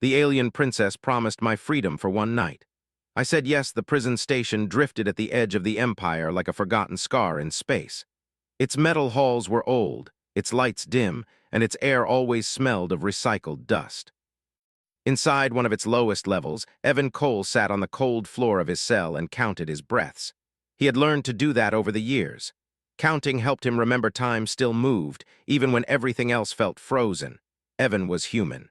The alien princess promised my freedom for one night. I said yes. The prison station drifted at the edge of the empire like a forgotten scar in space. Its metal halls were old, its lights dim, and its air always smelled of recycled dust. Inside one of its lowest levels, Evan Cole sat on the cold floor of his cell and counted his breaths. He had learned to do that over the years. Counting helped him remember time still moved, even when everything else felt frozen. Evan was human.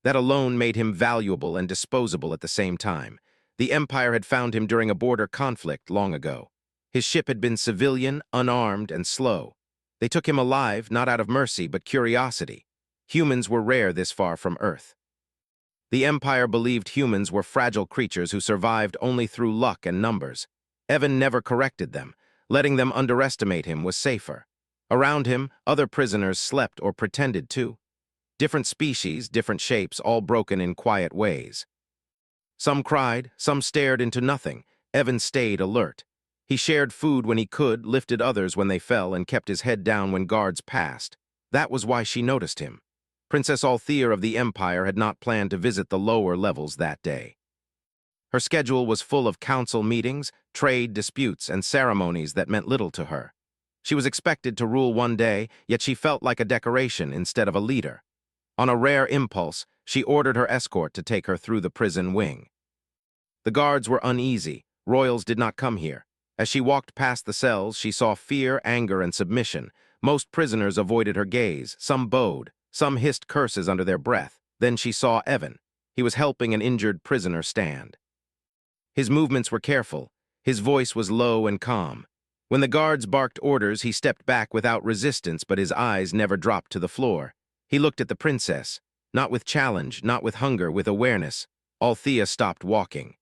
That alone made him valuable and disposable at the same time. The Empire had found him during a border conflict long ago. His ship had been civilian, unarmed, and slow. They took him alive, not out of mercy, but curiosity. Humans were rare this far from Earth. The Empire believed humans were fragile creatures who survived only through luck and numbers. Evan never corrected them. Letting them underestimate him was safer. Around him, other prisoners slept or pretended to. Different species, different shapes, all broken in quiet ways. Some cried, some stared into nothing. Evan stayed alert. He shared food when he could, lifted others when they fell, and kept his head down when guards passed. That was why she noticed him. Princess Althea of the Empire had not planned to visit the lower levels that day. Her schedule was full of council meetings, trade disputes, and ceremonies that meant little to her. She was expected to rule one day, yet she felt like a decoration instead of a leader. On a rare impulse, she ordered her escort to take her through the prison wing. The guards were uneasy. Royals did not come here. As she walked past the cells, she saw fear, anger, and submission. Most prisoners avoided her gaze. Some bowed. Some hissed curses under their breath. Then she saw Evan. He was helping an injured prisoner stand. His movements were careful. His voice was low and calm. When the guards barked orders, he stepped back without resistance, but his eyes never dropped to the floor. He looked at the princess, not with challenge, not with hunger, with awareness. Althea stopped walking.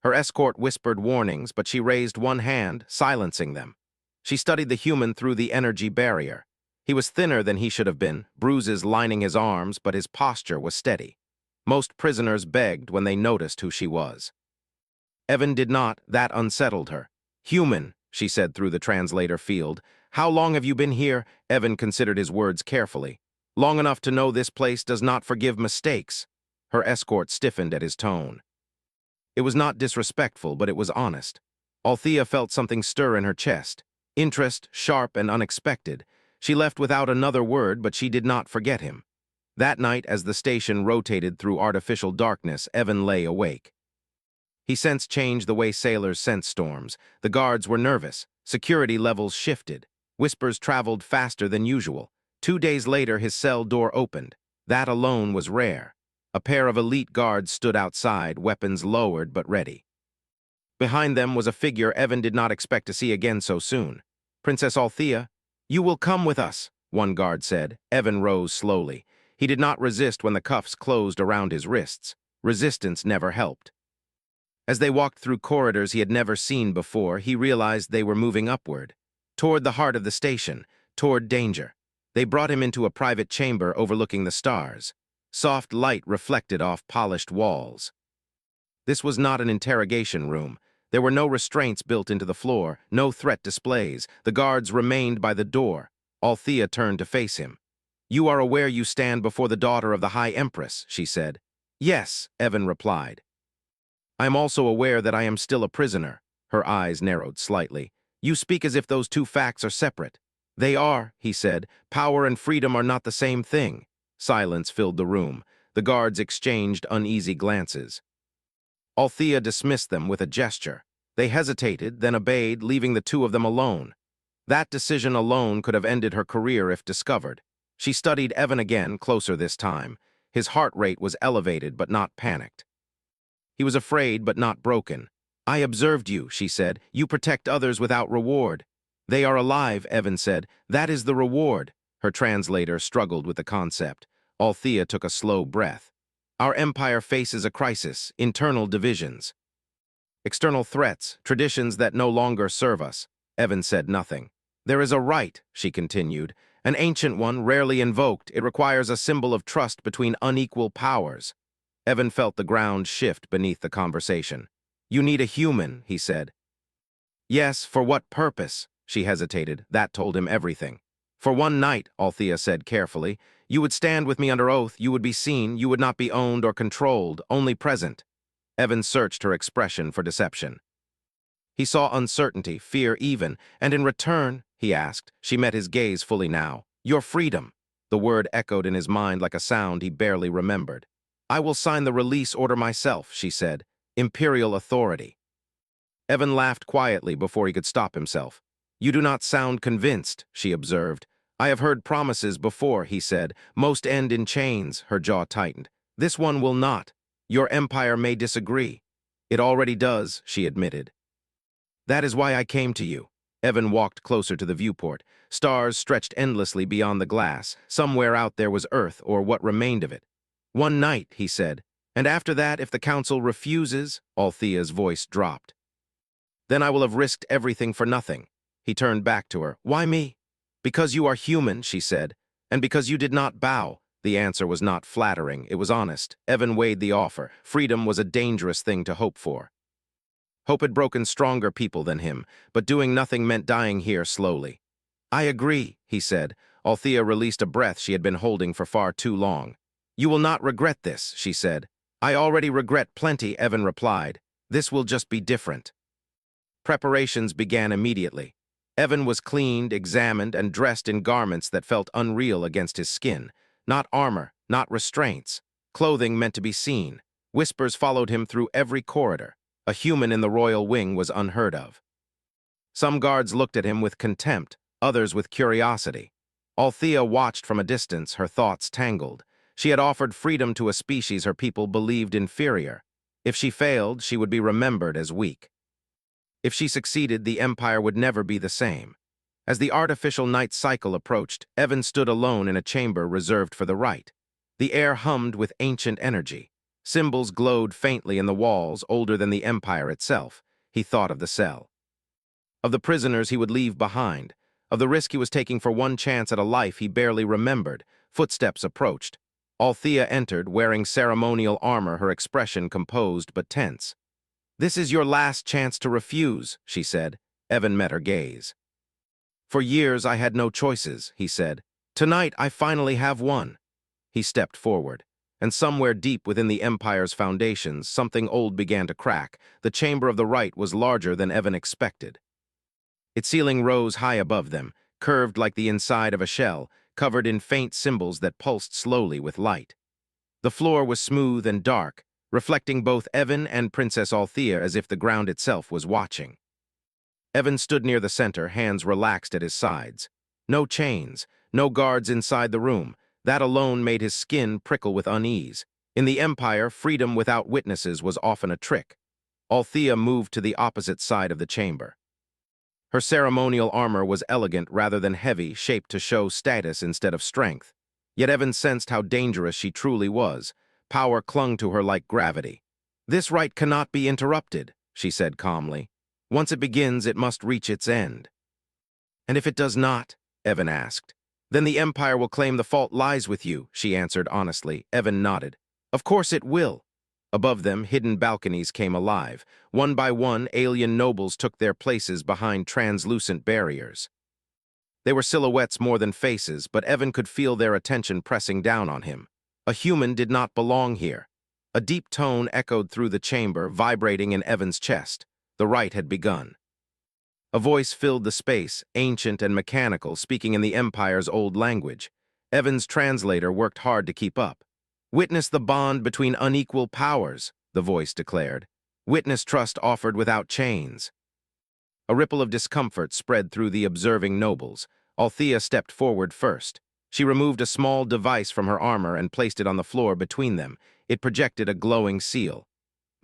Her escort whispered warnings, but she raised one hand, silencing them. She studied the human through the energy barrier. He was thinner than he should have been, bruises lining his arms, but his posture was steady. Most prisoners begged when they noticed who she was. Evan did not. That unsettled her. "Human," she said through the translator field. "How long have you been here?" Evan considered his words carefully. "Long enough to know this place does not forgive mistakes." Her escort stiffened at his tone. It was not disrespectful, but it was honest. Althea felt something stir in her chest. Interest, sharp and unexpected. She left without another word, but she did not forget him. That night, as the station rotated through artificial darkness, Evan lay awake. He sensed change the way sailors sense storms. The guards were nervous. Security levels shifted. Whispers traveled faster than usual. 2 days later, his cell door opened. That alone was rare. A pair of elite guards stood outside, weapons lowered but ready. Behind them was a figure Evan did not expect to see again so soon. "Princess Althea, you will come with us," one guard said. Evan rose slowly. He did not resist when the cuffs closed around his wrists. Resistance never helped. As they walked through corridors he had never seen before, he realized they were moving upward, toward the heart of the station, toward danger. They brought him into a private chamber overlooking the stars. Soft light reflected off polished walls. This was not an interrogation room. There were no restraints built into the floor, no threat displays. The guards remained by the door. Althea turned to face him. "You are aware you stand before the daughter of the High Empress," she said. "Yes," Evan replied. "I am also aware that I am still a prisoner." Her eyes narrowed slightly. "You speak as if those two facts are separate." "They are," he said. "Power and freedom are not the same thing." Silence filled the room. The guards exchanged uneasy glances. Althea dismissed them with a gesture. They hesitated, then obeyed, leaving the two of them alone. That decision alone could have ended her career if discovered. She studied Evan again, closer this time. His heart rate was elevated but not panicked. He was afraid but not broken. "I observed you," she said. "You protect others without reward." "They are alive," Evan said. "That is the reward." Her translator struggled with the concept. Althea took a slow breath. "Our empire faces a crisis, internal divisions. External threats, traditions that no longer serve us." Evan said nothing. "There is a right," she continued, "an ancient one, rarely invoked. It requires a symbol of trust between unequal powers." Evan felt the ground shift beneath the conversation. "You need a human," he said. "Yes, for what purpose?" She hesitated. That told him everything. "For one night," Althea said carefully. You would stand with me under oath, you would be seen, you would not be owned or controlled, only present. Evan searched her expression for deception. He saw uncertainty, fear even, and in return, he asked, she met his gaze fully now, your freedom. The word echoed in his mind like a sound he barely remembered. I will sign the release order myself, she said, imperial authority. Evan laughed quietly before he could stop himself. You do not sound convinced, she observed. I have heard promises before, he said. Most end in chains, her jaw tightened. This one will not. Your empire may disagree. It already does, she admitted. That is why I came to you. Evan walked closer to the viewport. Stars stretched endlessly beyond the glass. Somewhere out there was Earth, or what remained of it. One night, he said. And after that, if the council refuses, Althea's voice dropped. Then I will have risked everything for nothing. He turned back to her. Why me? Because you are human, she said. And because you did not bow. The answer was not flattering. It was honest. Evan weighed the offer. Freedom was a dangerous thing to hope for. Hope had broken stronger people than him, but doing nothing meant dying here slowly. I agree, he said. Althea released a breath she had been holding for far too long. You will not regret this, she said. I already regret plenty, Evan replied. This will just be different. Preparations began immediately. Evan was cleaned, examined, and dressed in garments that felt unreal against his skin. Not armor, not restraints. Clothing meant to be seen. Whispers followed him through every corridor. A human in the royal wing was unheard of. Some guards looked at him with contempt, others with curiosity. Althea watched from a distance, her thoughts tangled. She had offered freedom to a species her people believed inferior. If she failed, she would be remembered as weak. If she succeeded, the empire would never be the same. As the artificial night cycle approached, Evan stood alone in a chamber reserved for the right. The air hummed with ancient energy. Symbols glowed faintly in the walls, older than the empire itself. He thought of the cell. Of the prisoners he would leave behind. Of the risk he was taking for one chance at a life he barely remembered. Footsteps approached. Althea entered, wearing ceremonial armor, her expression composed but tense. This is your last chance to refuse, she said. Evan met her gaze. For years I had no choices, he said. Tonight I finally have one. He stepped forward. And somewhere deep within the Empire's foundations, something old began to crack. The chamber of the right was larger than Evan expected. Its ceiling rose high above them, curved like the inside of a shell, covered in faint symbols that pulsed slowly with light. The floor was smooth and dark, reflecting both Evan and Princess Althea as if the ground itself was watching. Evan stood near the center, hands relaxed at his sides. No chains, no guards inside the room. That alone made his skin prickle with unease. In the Empire, freedom without witnesses was often a trick. Althea moved to the opposite side of the chamber. Her ceremonial armor was elegant rather than heavy, shaped to show status instead of strength. Yet Evan sensed how dangerous she truly was. Power clung to her like gravity. This right cannot be interrupted, she said calmly. Once it begins, it must reach its end. And if it does not? Evan asked. Then the Empire will claim the fault lies with you, she answered honestly. Evan nodded. Of course it will. Above them, hidden balconies came alive. One by one, alien nobles took their places behind translucent barriers. They were silhouettes more than faces, but Evan could feel their attention pressing down on him. A human did not belong here. A deep tone echoed through the chamber, vibrating in Evan's chest. The rite had begun. A voice filled the space, ancient and mechanical, speaking in the Empire's old language. Evan's translator worked hard to keep up. Witness the bond between unequal powers, the voice declared. Witness trust offered without chains. A ripple of discomfort spread through the observing nobles. Althea stepped forward first. She removed a small device from her armor and placed it on the floor between them. It projected a glowing seal.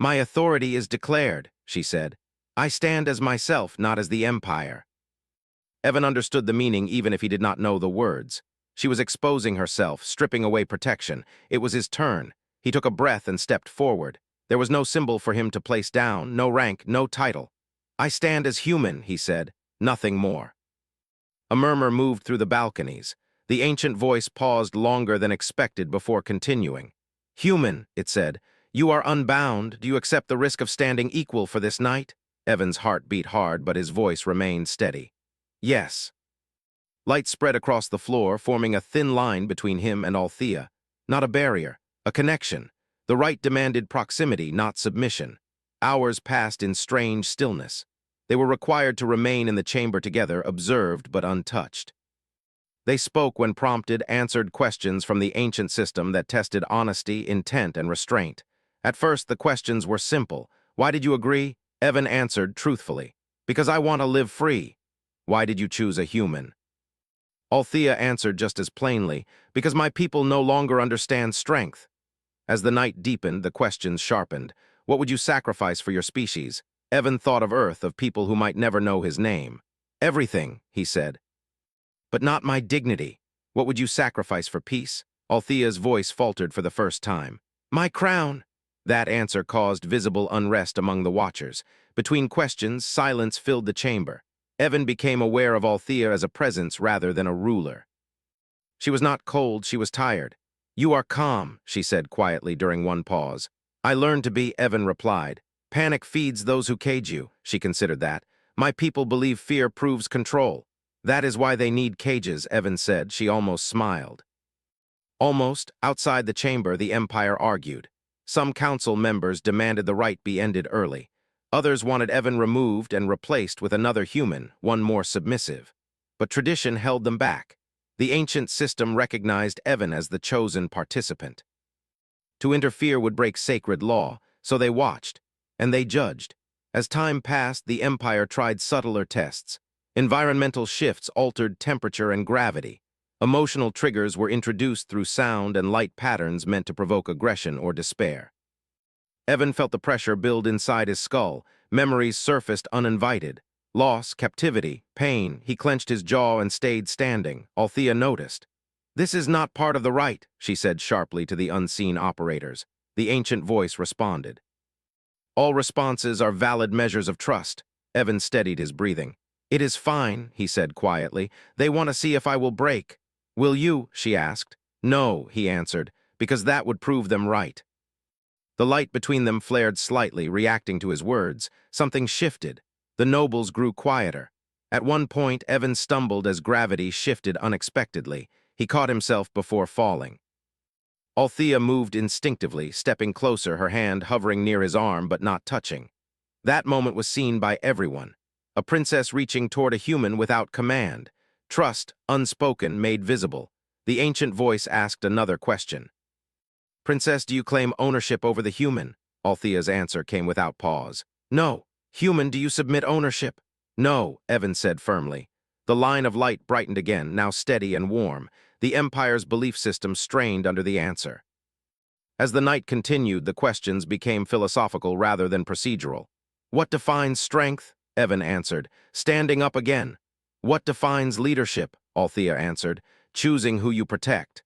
My authority is declared, she said. I stand as myself, not as the Empire. Evan understood the meaning even if he did not know the words. She was exposing herself, stripping away protection. It was his turn. He took a breath and stepped forward. There was no symbol for him to place down, no rank, no title. I stand as human, he said, nothing more. A murmur moved through the balconies. The ancient voice paused longer than expected before continuing. Human, it said, you are unbound. Do you accept the risk of standing equal for this night? Evan's heart beat hard, but his voice remained steady. Yes. Light spread across the floor, forming a thin line between him and Althea. Not a barrier, a connection. The right demanded proximity, not submission. Hours passed in strange stillness. They were required to remain in the chamber together, observed but untouched. They spoke when prompted, answered questions from the ancient system that tested honesty, intent, and restraint. At first, the questions were simple. Why did you agree? Evan answered truthfully. Because I want to live free. Why did you choose a human? Althea answered just as plainly. Because my people no longer understand strength. As the night deepened, the questions sharpened. What would you sacrifice for your species? Evan thought of Earth, of people who might never know his name. Everything, he said. But not my dignity. What would you sacrifice for peace? Althea's voice faltered for the first time. My crown. That answer caused visible unrest among the watchers. Between questions, silence filled the chamber. Evan became aware of Althea as a presence rather than a ruler. She was not cold, she was tired. You are calm, she said quietly during one pause. I learned to be, Evan replied. Panic feeds those who cage you, she considered that. My people believe fear proves control. That is why they need cages, Evan said. She almost smiled. Almost, outside the chamber, the Empire argued. Some council members demanded the rite be ended early. Others wanted Evan removed and replaced with another human, one more submissive. But tradition held them back. The ancient system recognized Evan as the chosen participant. To interfere would break sacred law, so they watched, and they judged. As time passed, the Empire tried subtler tests. Environmental shifts altered temperature and gravity. Emotional triggers were introduced through sound and light patterns meant to provoke aggression or despair. Evan felt the pressure build inside his skull. Memories surfaced uninvited. Loss, captivity, pain. He clenched his jaw and stayed standing. Althea noticed. This is not part of the rite, she said sharply to the unseen operators. The ancient voice responded. All responses are valid measures of trust. Evan steadied his breathing. It is fine, he said quietly. They want to see if I will break. Will you? She asked. No, he answered, because that would prove them right. The light between them flared slightly, reacting to his words. Something shifted. The nobles grew quieter. At one point, Evan stumbled as gravity shifted unexpectedly. He caught himself before falling. Althea moved instinctively, stepping closer, her hand hovering near his arm but not touching. That moment was seen by everyone. A princess reaching toward a human without command. Trust, unspoken, made visible. The ancient voice asked another question. Princess, do you claim ownership over the human? Althea's answer came without pause. No. Human, do you submit ownership? No, Evan said firmly. The line of light brightened again, now steady and warm. The Empire's belief system strained under the answer. As the night continued, the questions became philosophical rather than procedural. What defines strength? Evan answered, standing up again. What defines leadership? Althea answered, choosing who you protect.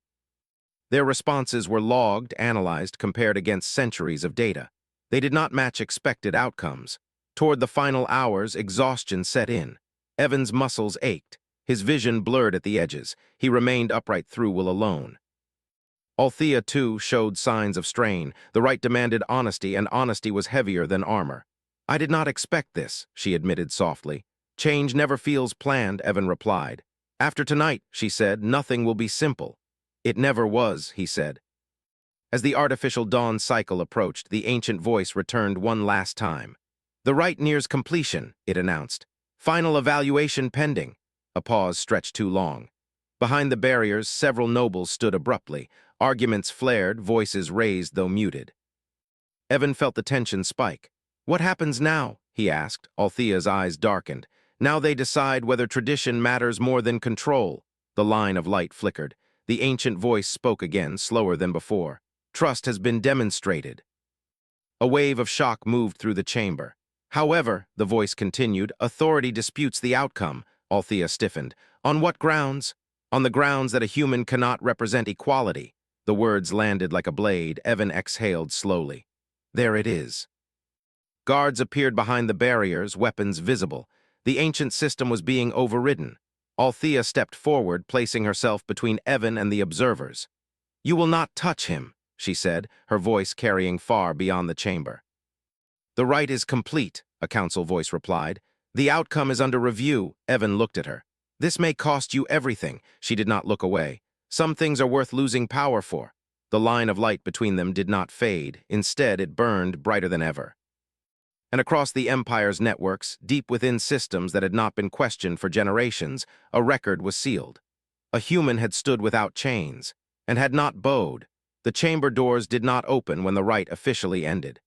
Their responses were logged, analyzed, compared against centuries of data. They did not match expected outcomes. Toward the final hours, exhaustion set in. Evan's muscles ached. His vision blurred at the edges. He remained upright through will alone. Althea, too, showed signs of strain. The rite demanded honesty, and honesty was heavier than armor. I did not expect this, she admitted softly. Change never feels planned, Evan replied. After tonight, she said, nothing will be simple. It never was, he said. As the artificial dawn cycle approached, the ancient voice returned one last time. The rite nears completion, it announced. Final evaluation pending. A pause stretched too long. Behind the barriers, several nobles stood abruptly. Arguments flared, voices raised though muted. Evan felt the tension spike. What happens now? He asked. Althea's eyes darkened. Now they decide whether tradition matters more than control. The line of light flickered. The ancient voice spoke again, slower than before. Trust has been demonstrated. A wave of shock moved through the chamber. However, the voice continued, authority disputes the outcome. Althea stiffened. On what grounds? On the grounds that a human cannot represent equality. The words landed like a blade. Evan exhaled slowly. There it is. Guards appeared behind the barriers, weapons visible. The ancient system was being overridden. Althea stepped forward, placing herself between Evan and the observers. You will not touch him, she said, her voice carrying far beyond the chamber. The rite is complete, a council voice replied. The outcome is under review. Evan looked at her. This may cost you everything. She did not look away. Some things are worth losing power for. The line of light between them did not fade. Instead, it burned brighter than ever. And across the Empire's networks, deep within systems that had not been questioned for generations, a record was sealed. A human had stood without chains, and had not bowed. The chamber doors did not open when the rite officially ended.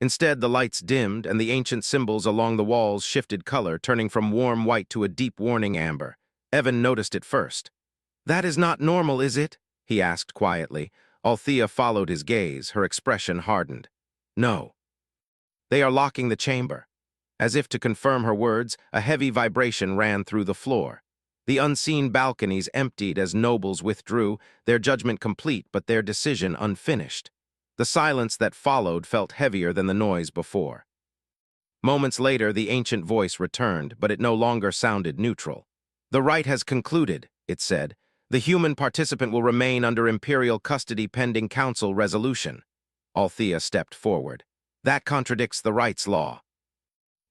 Instead, the lights dimmed, and the ancient symbols along the walls shifted color, turning from warm white to a deep warning amber. Evan noticed it first. "That is not normal, is it?" he asked quietly. Althea followed his gaze, her expression hardened. "No. They are locking the chamber." As if to confirm her words, a heavy vibration ran through the floor. The unseen balconies emptied as nobles withdrew, their judgment complete but their decision unfinished. The silence that followed felt heavier than the noise before. Moments later, the ancient voice returned, but it no longer sounded neutral. "The rite has concluded," it said. "The human participant will remain under imperial custody pending council resolution." Althea stepped forward. "That contradicts the rite's law."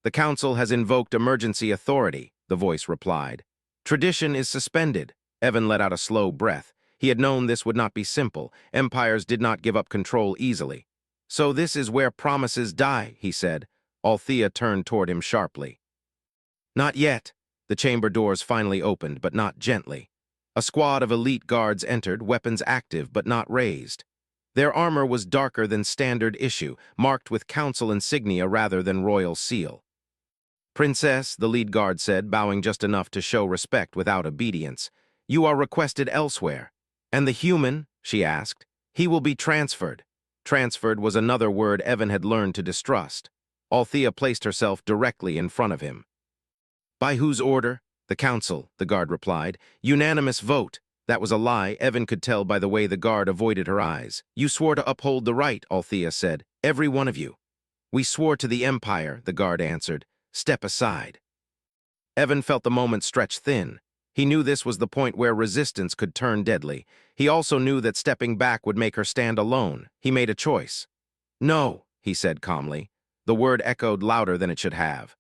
"The council has invoked emergency authority," the voice replied. "Tradition is suspended." Evan let out a slow breath. He had known this would not be simple. Empires did not give up control easily. "So this is where promises die," he said. Althea turned toward him sharply. "Not yet." The chamber doors finally opened, but not gently. A squad of elite guards entered, weapons active but not raised. Their armor was darker than standard issue, marked with council insignia rather than royal seal. "Princess," the lead guard said, bowing just enough to show respect without obedience, "you are requested elsewhere." "And the human?" she asked. "He will be transferred." Transferred was another word Evan had learned to distrust. Althea placed herself directly in front of him. "By whose order?" "The council," the guard replied. "Unanimous vote." That was a lie. Evan could tell by the way the guard avoided her eyes. "You swore to uphold the right," Althea said. "Every one of you." "We swore to the Empire," the guard answered. "Step aside." Evan felt the moment stretch thin. He knew this was the point where resistance could turn deadly. He also knew that stepping back would make her stand alone. He made a choice. "No," he said calmly. The word echoed louder than it should have.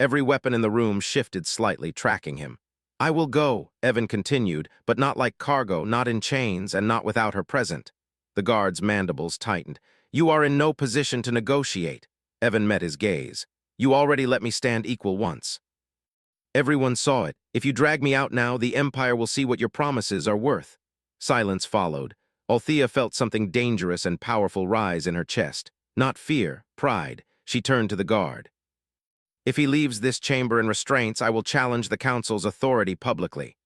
Every weapon in the room shifted slightly, tracking him. "I will go," Evan continued, "but not like cargo, not in chains, and not without her present." The guard's mandibles tightened. "You are in no position to negotiate." Evan met his gaze. "You already let me stand equal once." "Everyone saw it. If you drag me out now, the Empire will see what your promises are worth." Silence followed. Althea felt something dangerous and powerful rise in her chest. Not fear, pride. She turned to the guard. "If he leaves this chamber in restraints, I will challenge the council's authority publicly."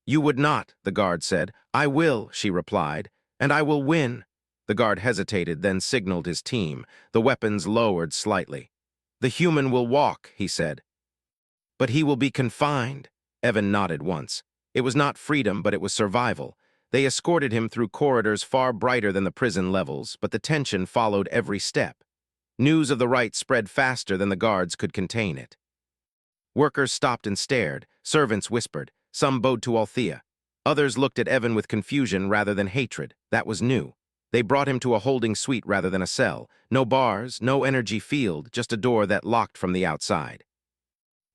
"You would not," the guard said. "I will," she replied, "and I will win." The guard hesitated, then signaled his team. The weapons lowered slightly. "The human will walk," he said. "But he will be confined." Evan nodded once. It was not freedom, but it was survival. They escorted him through corridors far brighter than the prison levels, but the tension followed every step. News of the rite spread faster than the guards could contain it. Workers stopped and stared. Servants whispered. Some bowed to Althea. Others looked at Evan with confusion rather than hatred. That was new. They brought him to a holding suite rather than a cell. No bars, no energy field, just a door that locked from the outside.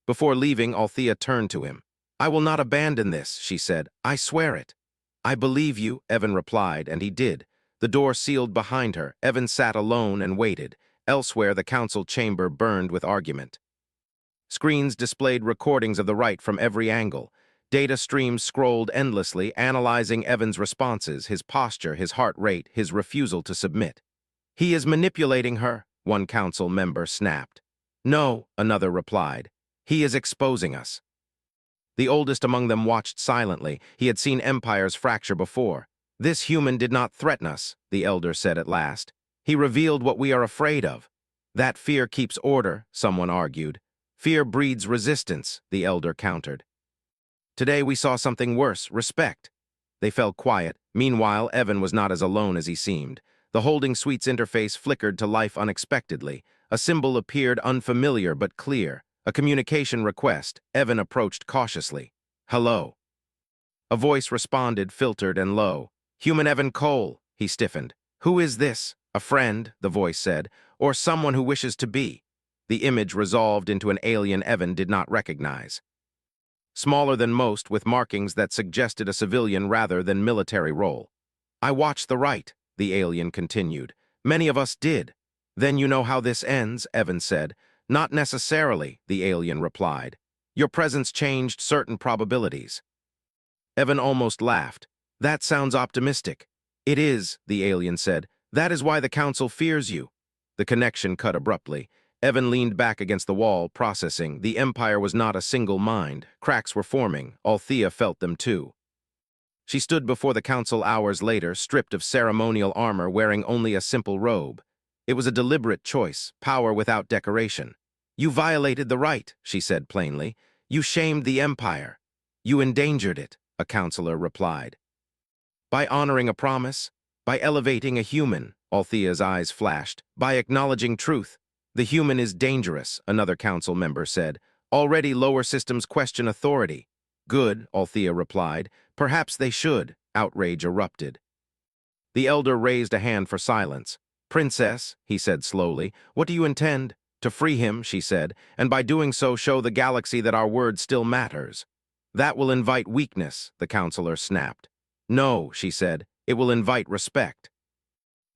Before leaving, Althea turned to him. "I will not abandon this," she said. "I swear it." "I believe you," Evan replied, and he did. The door sealed behind her. Evan sat alone and waited. Elsewhere, the council chamber burned with argument. Screens displayed recordings of the rite from every angle. Data streams scrolled endlessly, analyzing Evan's responses, his posture, his heart rate, his refusal to submit. "He is manipulating her," one council member snapped. "No," another replied. "He is exposing us." The oldest among them watched silently. He had seen empires fracture before. "This human did not threaten us," the elder said at last. "He revealed what we are afraid of." "That fear keeps order," someone argued. "Fear breeds resistance," the elder countered. "Today we saw something worse, respect." They fell quiet. Meanwhile, Evan was not as alone as he seemed. The holding suite's interface flickered to life unexpectedly. A symbol appeared unfamiliar but clear. A communication request. Evan approached cautiously. "Hello." A voice responded, filtered and low. "Human Evan Cole," he stiffened. "Who is this?" "A friend," the voice said, "or someone who wishes to be." The image resolved into an alien Evan did not recognize. smaller than most with markings that suggested a civilian rather than military role. I watched the right, the alien continued. Many of us did. Then you know how this ends, Evan said. Not necessarily, the alien replied. Your presence changed certain probabilities. Evan almost laughed. That sounds optimistic. It is, the alien said. That is why the council fears you. The connection cut abruptly. Evan leaned back against the wall, processing. The Empire was not a single mind. Cracks were forming. Althea felt them too. She stood before the council hours later, stripped of ceremonial armor, wearing only a simple robe. It was a deliberate choice, power without decoration. You violated the right, she said plainly. You shamed the Empire. You endangered it, a counselor replied. By honoring a promise, by elevating a human, Althea's eyes flashed, by acknowledging truth. The human is dangerous, another council member said. Already lower systems question authority. Good, Althea replied. Perhaps they should, outrage erupted. The elder raised a hand for silence. Princess, he said slowly, what do you intend? To free him, she said, and by doing so show the galaxy that our word still matters. That will invite weakness, the counselor snapped. No, she said, it will invite respect.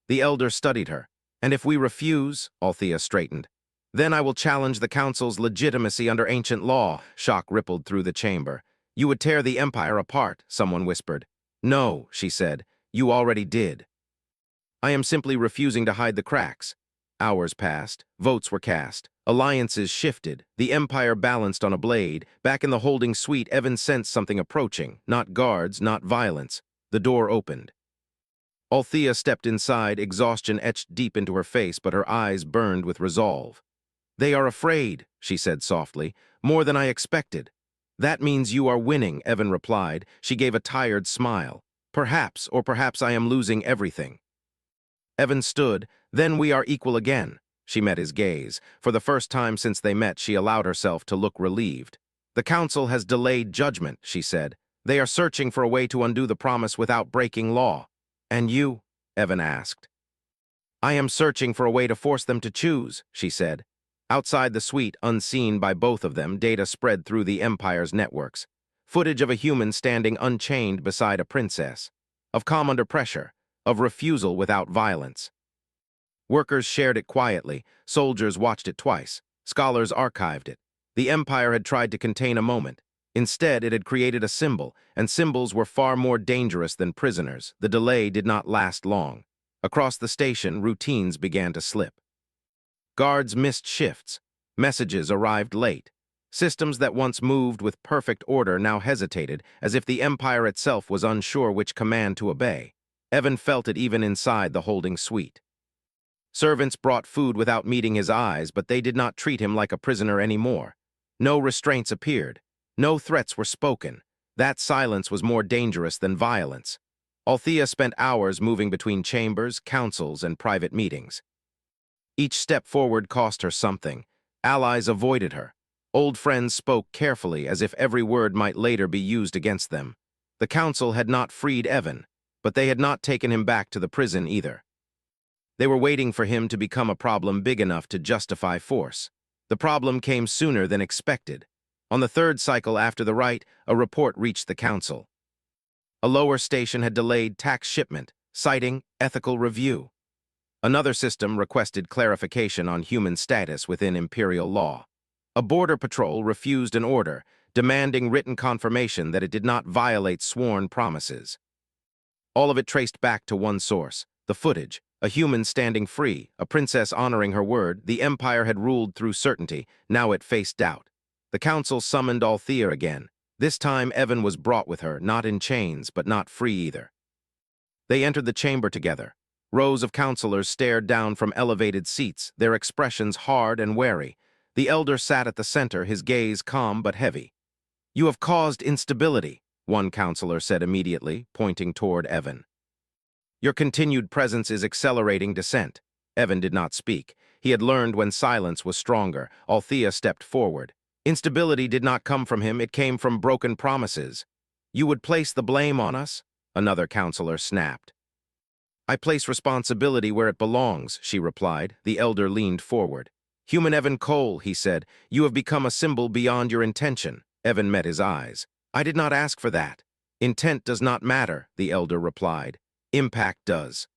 The elder studied her. And if we refuse, Althea straightened, then I will challenge the council's legitimacy under ancient law. Shock rippled through the chamber. You would tear the Empire apart, someone whispered. No, she said, you already did. I am simply refusing to hide the cracks. Hours passed, votes were cast, alliances shifted, the Empire balanced on a blade. Back in the holding suite, Evan sensed something approaching, not guards, not violence. The door opened. Althea stepped inside, exhaustion etched deep into her face, but her eyes burned with resolve. They are afraid, she said softly, more than I expected. That means you are winning, Evan replied. She gave a tired smile. Perhaps, or perhaps I am losing everything. Evan stood. Then we are equal again. She met his gaze. For the first time since they met, she allowed herself to look relieved. The council has delayed judgment, she said. They are searching for a way to undo the promise without breaking law. And you? Evan asked. I am searching for a way to force them to choose, she said. Outside the suite, unseen by both of them, data spread through the Empire's networks. Footage of a human standing unchained beside a princess. Of calm under pressure. Of refusal without violence. Workers shared it quietly. Soldiers watched it twice. Scholars archived it. The Empire had tried to contain a moment. Instead, it had created a symbol, and symbols were far more dangerous than prisoners. The delay did not last long. Across the station, routines began to slip. Guards missed shifts. Messages arrived late. Systems that once moved with perfect order now hesitated, as if the Empire itself was unsure which command to obey. Evan felt it even inside the holding suite. Servants brought food without meeting his eyes, but they did not treat him like a prisoner anymore. No restraints appeared. No threats were spoken. That silence was more dangerous than violence. Althea spent hours moving between chambers, councils, and private meetings. Each step forward cost her something. Allies avoided her. Old friends spoke carefully, as if every word might later be used against them. The council had not freed Evan, but they had not taken him back to the prison either. They were waiting for him to become a problem big enough to justify force. The problem came sooner than expected. On the third cycle after the right, a report reached the council. A lower station had delayed tax shipment, citing ethical review. Another system requested clarification on human status within imperial law. A border patrol refused an order, demanding written confirmation that it did not violate sworn promises. All of it traced back to one source, the footage, a human standing free, a princess honoring her word. The Empire had ruled through certainty, now it faced doubt. The council summoned Althea again. This time Evan was brought with her, not in chains, but not free either. They entered the chamber together. Rows of counselors stared down from elevated seats, their expressions hard and wary. The elder sat at the center, his gaze calm but heavy. You have caused instability, one counselor said immediately, pointing toward Evan. Your continued presence is accelerating dissent. Evan did not speak. He had learned when silence was stronger. Althea stepped forward. Instability did not come from him, it came from broken promises. You would place the blame on us? Another counselor snapped. I place responsibility where it belongs, she replied. The elder leaned forward. Human Evan Cole, he said, you have become a symbol beyond your intention. Evan met his eyes. I did not ask for that. Intent does not matter, the elder replied. Impact does.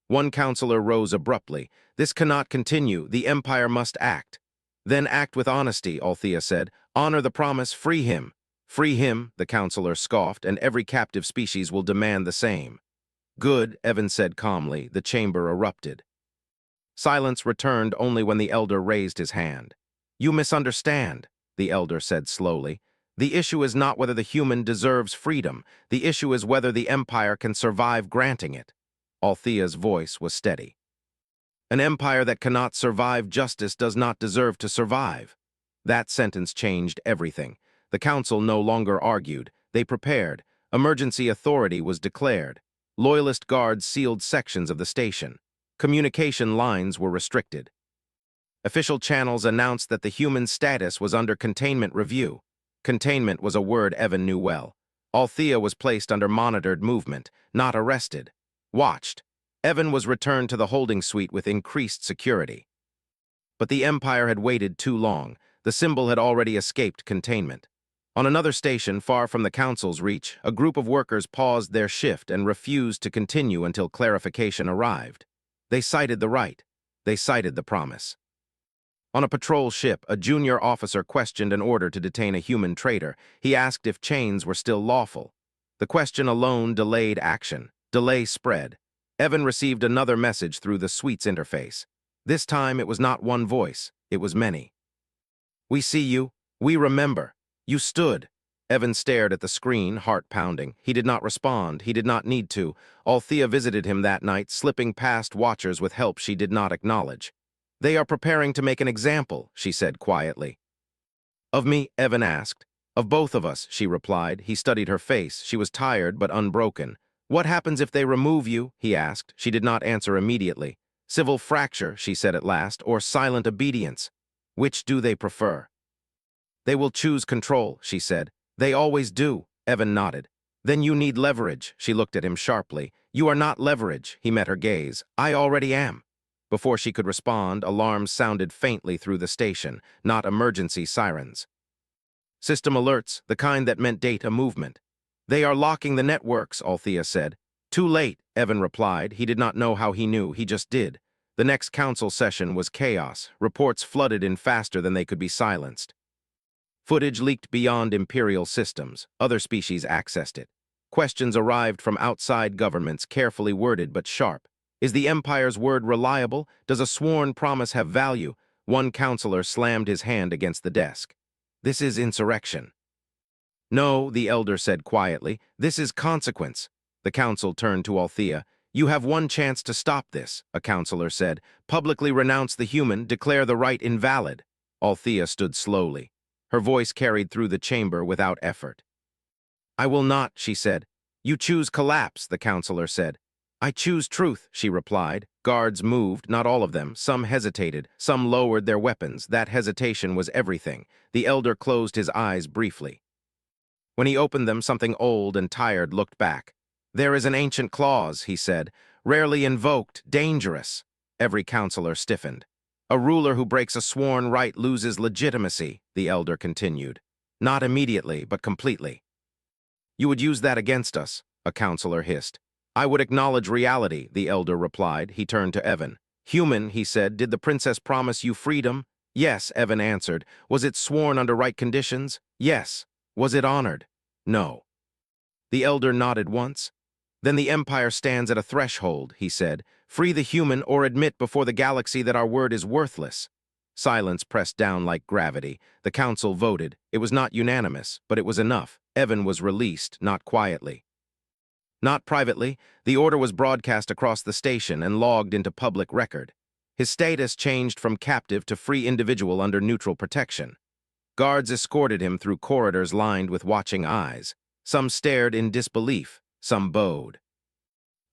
One counselor rose abruptly. This cannot continue. The Empire must act. Then act with honesty, Althea said. Honor the promise. Free him. Free him, the counselor scoffed, and every captive species will demand the same. Good, Evan said calmly. The chamber erupted. Silence returned only when the elder raised his hand. You misunderstand, the elder said slowly. The issue is not whether the human deserves freedom. The issue is whether the Empire can survive granting it. Althea's voice was steady. An empire that cannot survive justice does not deserve to survive. That sentence changed everything. The council no longer argued. They prepared. Emergency authority was declared. Loyalist guards sealed sections of the station. Communication lines were restricted. Official channels announced that the human status was under containment review. Containment was a word Evan knew well. Althea was placed under monitored movement, not arrested. Watched. Evan was returned to the holding suite with increased security. But the Empire had waited too long. The symbol had already escaped containment. On another station, far from the council's reach, a group of workers paused their shift and refused to continue until clarification arrived. They cited the right. They cited the promise. On a patrol ship, a junior officer questioned an order to detain a human traitor. He asked if chains were still lawful. The question alone delayed action. Delay spread. Evan received another message through the suite's interface. This time it was not one voice, it was many. We see you. We remember. You stood. Evan stared at the screen, heart pounding. He did not respond. He did not need to. Althea visited him that night, slipping past watchers with help she did not acknowledge. They are preparing to make an example, she said quietly. Of me, Evan asked. Of both of us, she replied. He studied her face. She was tired but unbroken. What happens if they remove you? He asked. She did not answer immediately. Civil fracture, she said at last, or silent obedience. Which do they prefer? They will choose control, she said. They always do. Evan nodded. Then you need leverage. She looked at him sharply. You are not leverage. He met her gaze. I already am. Before she could respond, alarms sounded faintly through the station, not emergency sirens. System alerts, the kind that meant data movement. They are locking the networks, Althea said. Too late, Evan replied. He did not know how he knew, he just did. The next council session was chaos. Reports flooded in faster than they could be silenced. Footage leaked beyond Imperial systems. Other species accessed it. Questions arrived from outside governments, carefully worded but sharp. Is the Empire's word reliable? Does a sworn promise have value? One counselor slammed his hand against the desk. This is insurrection. No, the elder said quietly. This is consequence. The council turned to Althea. You have one chance to stop this, a counselor said. Publicly renounce the human, declare the right invalid. Althea stood slowly. Her voice carried through the chamber without effort. I will not, she said. You choose collapse, the counselor said. I choose truth, she replied. Guards moved, not all of them. Some hesitated, some lowered their weapons. That hesitation was everything. The elder closed his eyes briefly. When he opened them, something old and tired looked back. There is an ancient clause, he said, rarely invoked, dangerous. Every counselor stiffened. A ruler who breaks a sworn right loses legitimacy, the elder continued. Not immediately, but completely. You would use that against us, a counselor hissed. I would acknowledge reality, the elder replied. He turned to Evan. Human, he said, did the princess promise you freedom? Yes, Evan answered. Was it sworn under right conditions? Yes. Was it honored? No. The elder nodded once. Then the Empire stands at a threshold, he said. Free the human or admit before the galaxy that our word is worthless. Silence pressed down like gravity. The council voted. It was not unanimous, but it was enough. Evan was released, not quietly. Not privately. The order was broadcast across the station and logged into public record. His status changed from captive to free individual under neutral protection. Guards escorted him through corridors lined with watching eyes. Some stared in disbelief, some bowed.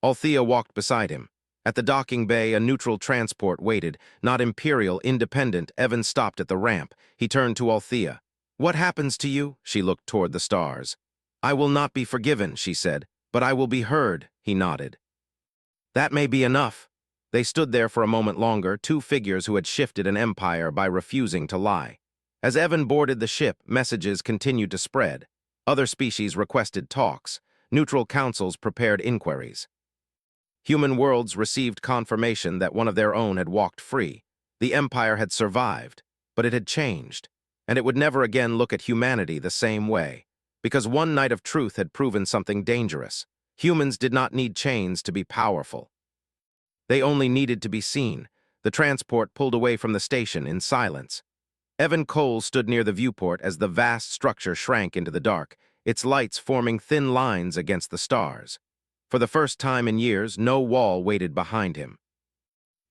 Althea walked beside him. At the docking bay, a neutral transport waited, not imperial, independent. Evan stopped at the ramp. He turned to Althea. What happens to you? She looked toward the stars. I will not be forgiven, she said, but I will be heard, he nodded. That may be enough. They stood there for a moment longer, two figures who had shifted an empire by refusing to lie. As Evan boarded the ship, messages continued to spread. Other species requested talks. Neutral councils prepared inquiries. Human worlds received confirmation that one of their own had walked free. The Empire had survived, but it had changed, and it would never again look at humanity the same way, because one night of truth had proven something dangerous. Humans did not need chains to be powerful. They only needed to be seen. The transport pulled away from the station in silence. Evan Cole stood near the viewport as the vast structure shrank into the dark, its lights forming thin lines against the stars. For the first time in years, no wall waited behind him.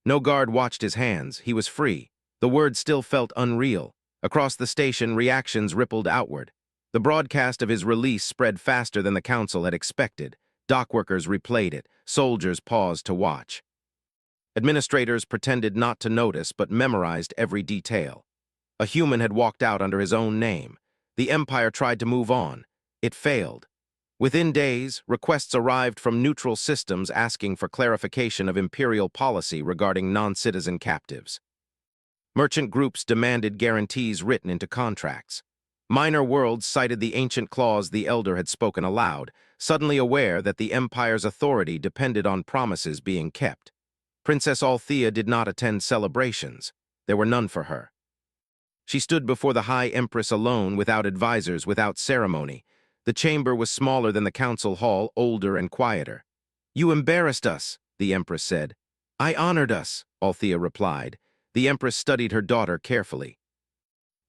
No guard watched his hands. He was free. The word still felt unreal. Across the station, reactions rippled outward. The broadcast of his release spread faster than the council had expected. Dockworkers replayed it. Soldiers paused to watch. Administrators pretended not to notice but memorized every detail. A human had walked out under his own name. The Empire tried to move on. It failed. Within days, requests arrived from neutral systems asking for clarification of Imperial policy regarding non-citizen captives. Merchant groups demanded guarantees written into contracts. Minor worlds cited the ancient clause the Elder had spoken aloud, suddenly aware that the Empire's authority depended on promises being kept. Princess Althea did not attend celebrations. There were none for her. She stood before the High Empress alone, without advisors, without ceremony. The chamber was smaller than the council hall, older and quieter. "You embarrassed us," the Empress said. "I honored us," Althea replied. The Empress studied her daughter carefully.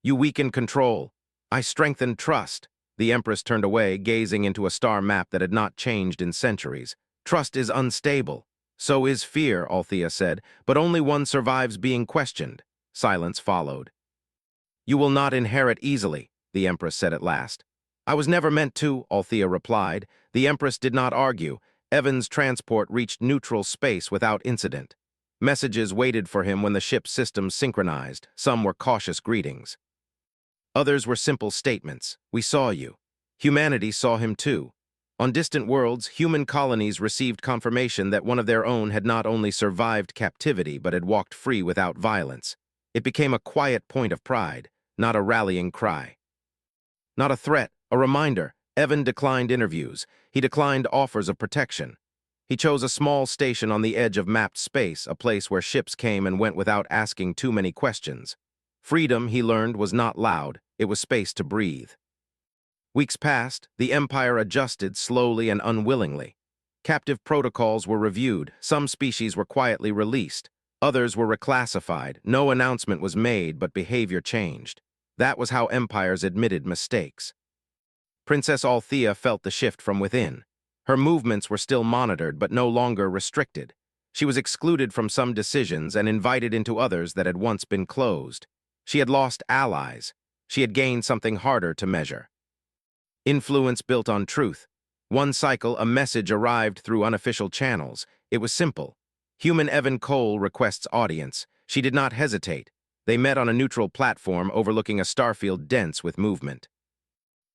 "You weakened control. I strengthened trust." The Empress turned away, gazing into a star map that had not changed in centuries. "Trust is unstable." "So is fear," Althea said, "but only one survives being questioned." Silence followed. "You will not inherit easily," the Empress said at last. "I was never meant to," Althea replied. The Empress did not argue. Evan's transport reached neutral space without incident. Messages waited for him when the ship's systems synchronized. Some were cautious greetings. Others were simple statements. "We saw you." Humanity saw him too. On distant worlds, human colonies received confirmation that one of their own had not only survived captivity but had walked free without violence. It became a quiet point of pride, not a rallying cry. Not a threat, a reminder. Evan declined interviews. He declined offers of protection. He chose a small station on the edge of mapped space, a place where ships came and went without asking too many questions. Freedom, he learned, was not loud. It was space to breathe. Weeks passed. The Empire adjusted slowly and unwillingly. Captive protocols were reviewed. Some species were quietly released. Others were reclassified. No announcement was made, but behavior changed. That was how empires admitted mistakes. Princess Althea felt the shift from within. Her movements were still monitored, but no longer restricted. She was excluded from some decisions and invited into others that had once been closed. She had lost allies. She had gained something harder to measure. Influence built on truth. One cycle, a message arrived through unofficial channels. It was simple. Human Evan Cole requests audience. She did not hesitate. They met on a neutral platform overlooking a starfield dense with movement.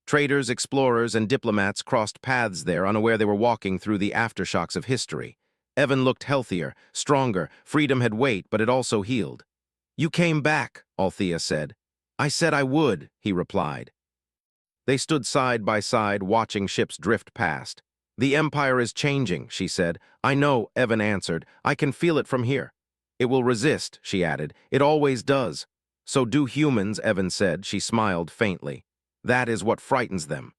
Traders, explorers, and diplomats crossed paths there, unaware they were walking through the aftershocks of history. Evan looked healthier, stronger. Freedom had weight, but it also healed. "You came back," Althea said. "I said I would," he replied. They stood side by side, watching ships drift past. "The Empire is changing," she said. "I know," Evan answered. "I can feel it from here." "It will resist," she added. "It always does." "So do humans," Evan said. She smiled faintly. "That is what frightens them."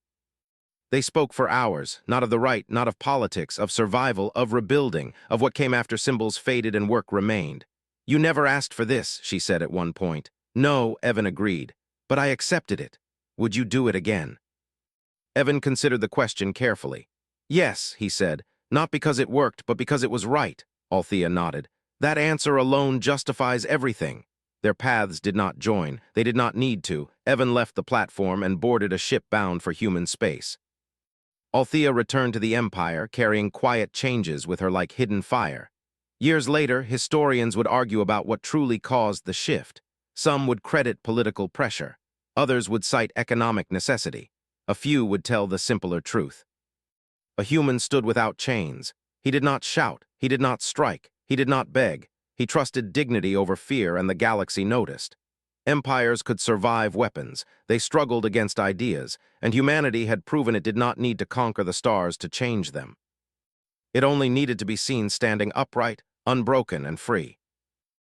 They spoke for hours, not of the right, not of politics, of survival, of rebuilding, of what came after symbols faded and work remained. "You never asked for this," she said at one point. "No," Evan agreed. "But I accepted it. Would you do it again?" Evan considered the question carefully. "Yes," he said. "Not because it worked, but because it was right." Althea nodded. "That answer alone justifies everything." Their paths did not join. They did not need to. Evan left the platform and boarded a ship bound for human space. Althea returned to the Empire, carrying quiet changes with her like hidden fire. Years later, historians would argue about what truly caused the shift. Some would credit political pressure. Others would cite economic necessity. A few would tell the simpler truth. A human stood without chains. He did not shout. He did not strike. He did not beg. He trusted dignity over fear, and the galaxy noticed. Empires could survive weapons, they struggled against ideas, and humanity had proven it did not need to conquer the stars to change them. It only needed to be seen standing upright, unbroken, and free.